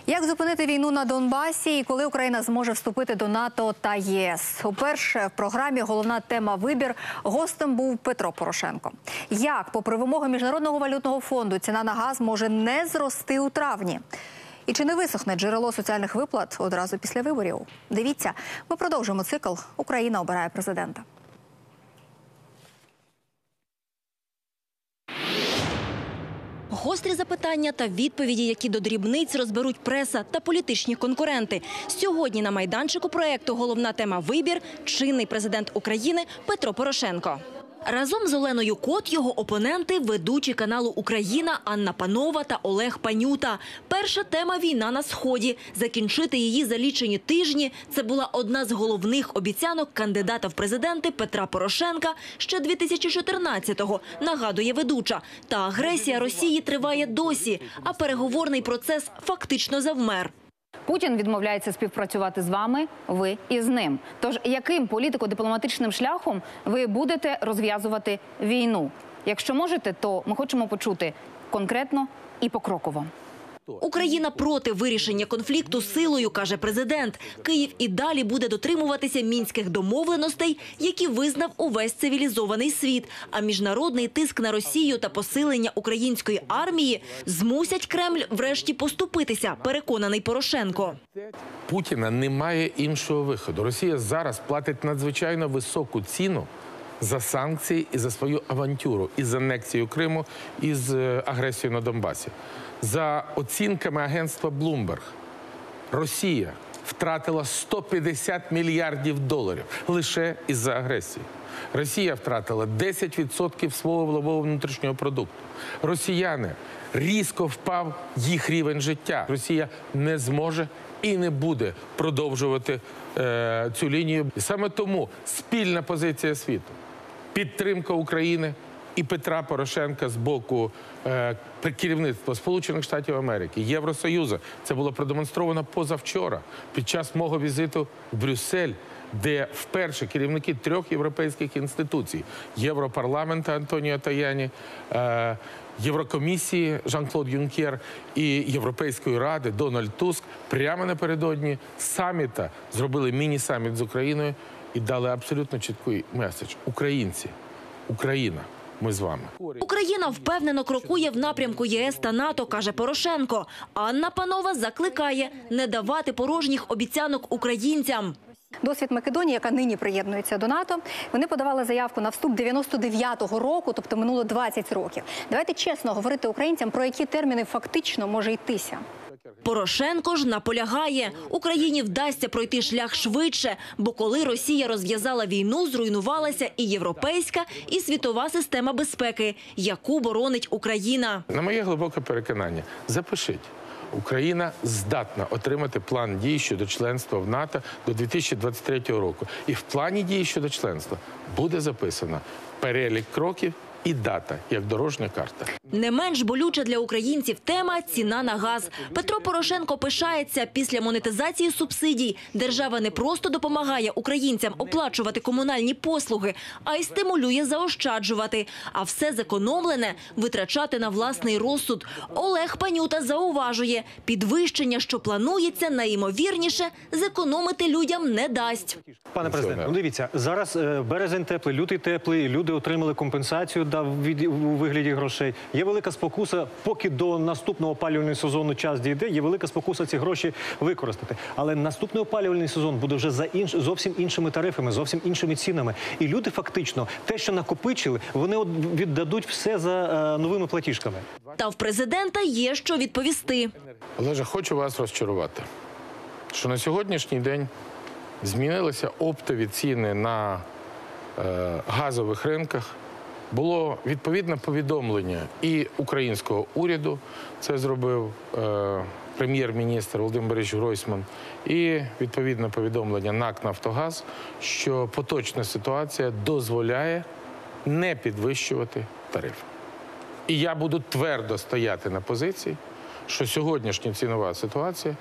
Як зупинити війну на Донбасі і коли Україна зможе вступити до НАТО та ЄС? Уперше в програмі головна тема «Вибір» гостем був Петро Порошенко. Як, попри вимоги Міжнародного валютного фонду, ціна на газ може не зрости у травні? І чи не висохне джерело соціальних виплат одразу після виборів? Дивіться, ми продовжуємо цикл «Україна обирає президента». Гострі запитання та відповіді, які до дрібниць розберуть преса та політичні конкуренти. Сьогодні на майданчику проєкту головна тема «Вибір» чинний президент України Петро Порошенко. Разом з Оленою Кот його опоненти – ведучі каналу «Україна» Анна Панова та Олег Панюта. Перша тема – війна на Сході. Закінчити її за лічені тижні – це була одна з головних обіцянок кандидата в президенти Петра Порошенка ще 2014-го, нагадує ведуча. Та агресія Росії триває досі, а переговорний процес фактично завмер. Путін відмовляється співпрацювати з вами, ви із ним. Тож яким політико-дипломатичним шляхом ви будете розв'язувати війну? Якщо можете, то ми хочемо почути конкретно і покроково. Україна проти вирішення конфлікту силою, каже президент. Київ і далі буде дотримуватися мінських домовленостей, які визнав увесь цивілізований світ. А міжнародний тиск на Росію та посилення української армії змусять Кремль врешті поступитися, переконаний Порошенко. Путіна немає іншого виходу. Росія зараз платить надзвичайно високу ціну за санкції і за свою авантюру, із анексією Криму, і з агресією на Донбасі. За оцінками агентства Bloomberg, Росія втратила 150 мільярдів доларів лише із-за агресії. Росія втратила 10% свого валового внутрішнього продукту. Росіяни, різко впав їх рівень життя. Росія не зможе і не буде продовжувати цю лінію. І саме тому спільна позиція світу, підтримка України і Петра Порошенка з боку керівництва Сполучених Штатів Америки, Євросоюзу. Це було продемонстровано позавчора під час мого візиту в Брюссель, де вперше керівники 3 європейських інституцій – Європарламенту Антоніо Таяні, Єврокомісії Жан-Клод Юнкер і Європейської ради Дональд Туск прямо напередодні саміта зробили міні-саміт з Україною і дали абсолютно чіткий меседж. Українці, Україна. Ми з вами. Україна впевнено крокує в напрямку ЄС та НАТО, каже Порошенко. Анна Панова закликає не давати порожніх обіцянок українцям. Досвід Македонії, яка нині приєднується до НАТО, вони подавали заявку на вступ 99-го року, тобто минуло 20 років. Давайте чесно говорити українцям, про які терміни фактично може йтися. Порошенко ж наполягає, Україні вдасться пройти шлях швидше, бо коли Росія розв'язала війну, зруйнувалася і європейська, і світова система безпеки, яку боронить Україна. На моє глибоке переконання, запишіть. Україна здатна отримати план дій щодо членства в НАТО до 2023 року. І в плані дій щодо членства буде записано перелік кроків і дата, як дорожня карта. Не менш болюча для українців тема – ціна на газ. Петро Порошенко пишається, після монетизації субсидій держава не просто допомагає українцям оплачувати комунальні послуги, а й стимулює заощаджувати. А все зекономлене витрачати на власний розсуд. Олег Панюта зауважує, підвищення, що планується, найімовірніше, зекономити людям не дасть. Пане президенте, дивіться, зараз березень теплий, лютий теплий, люди отримали компенсацію у вигляді грошей. Є велика спокуса, поки до наступного опалювального сезону час дійде, є велика спокуса ці гроші використати. Але наступний опалювальний сезон буде вже за зовсім іншими тарифами, зовсім іншими цінами. І люди фактично те, що накопичили, вони віддадуть все за новими платіжками. Та в президента є що відповісти. Олеже, хочу вас розчарувати, що на сьогоднішній день змінилися оптові ціни на газових ринках. Було відповідне повідомлення і українського уряду, це зробив прем'єр-міністр Володимир Борисович Гройсман, і відповідне повідомлення НАК «Нафтогаз», що поточна ситуація дозволяє не підвищувати тарифи. І я буду твердо стояти на позиції, що сьогоднішня цінова ситуація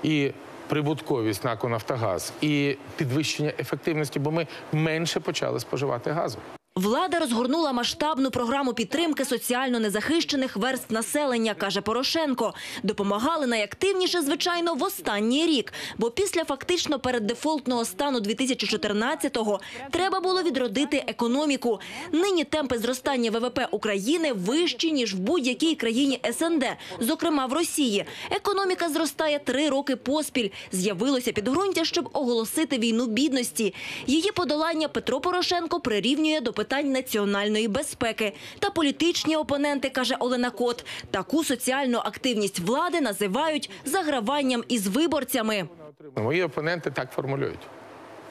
і прибутковість НАКу «Нафтогаз» і підвищення ефективності, бо ми менше почали споживати газу. Влада розгорнула масштабну програму підтримки соціально незахищених верств населення, каже Порошенко. Допомагали найактивніше, звичайно, в останній рік. Бо після фактично переддефолтного стану 2014-го треба було відродити економіку. Нині темпи зростання ВВП України вищі, ніж в будь-якій країні СНД, зокрема в Росії. Економіка зростає 3 роки поспіль. З'явилося підґрунтя, щоб оголосити війну бідності. Її подолання Петро Порошенко прирівнює до питань національної безпеки. Та політичні опоненти, каже Олена Кот, таку соціальну активність влади називають заграванням із виборцями. Мої опоненти так формулюють.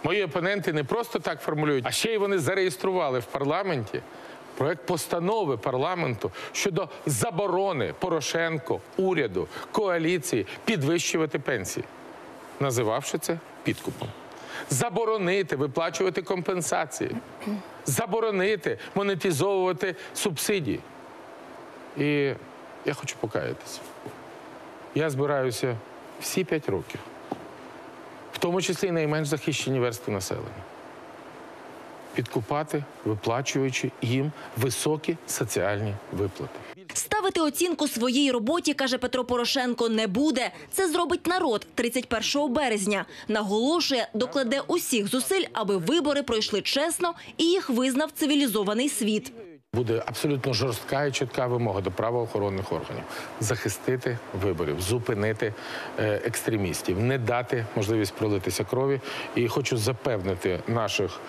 Мої опоненти не просто так формулюють, а ще й вони зареєстрували в парламенті проект постанови парламенту щодо заборони Порошенко, уряду, коаліції підвищувати пенсії, називавши це підкупом. Заборонити виплачувати компенсації, заборонити монетизовувати субсидії. І я хочу покаятися. Я збираюся всі 5 років, в тому числі і найменш захищені верстви населення, підкупати, виплачуючи їм високі соціальні виплати. Ставити оцінку своїй роботі, каже Петро Порошенко, не буде. Це зробить народ 31 березня. Наголошує, докладе усіх зусиль, аби вибори пройшли чесно і їх визнав цивілізований світ. Буде абсолютно жорстка і чітка вимога до правоохоронних органів – захистити виборів, зупинити екстремістів, не дати можливість пролитися крові. І хочу запевнити наших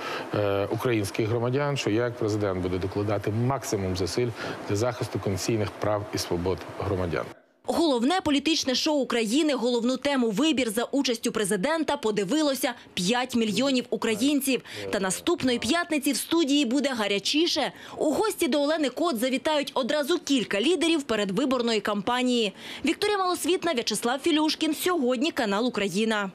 українських громадян, що я як президент буду докладати максимум зусиль для захисту конституційних прав і свобод громадян. Головне політичне шоу країни, головну тему «Вибір» за участю президента подивилося 5 мільйонів українців. Та наступної п'ятниці в студії буде гарячіше. У гості до Олени Кот завітають одразу кілька лідерів передвиборної кампанії. Вікторія Малосвітна, В'ячеслав Філюшкін. Сьогодні канал «Україна».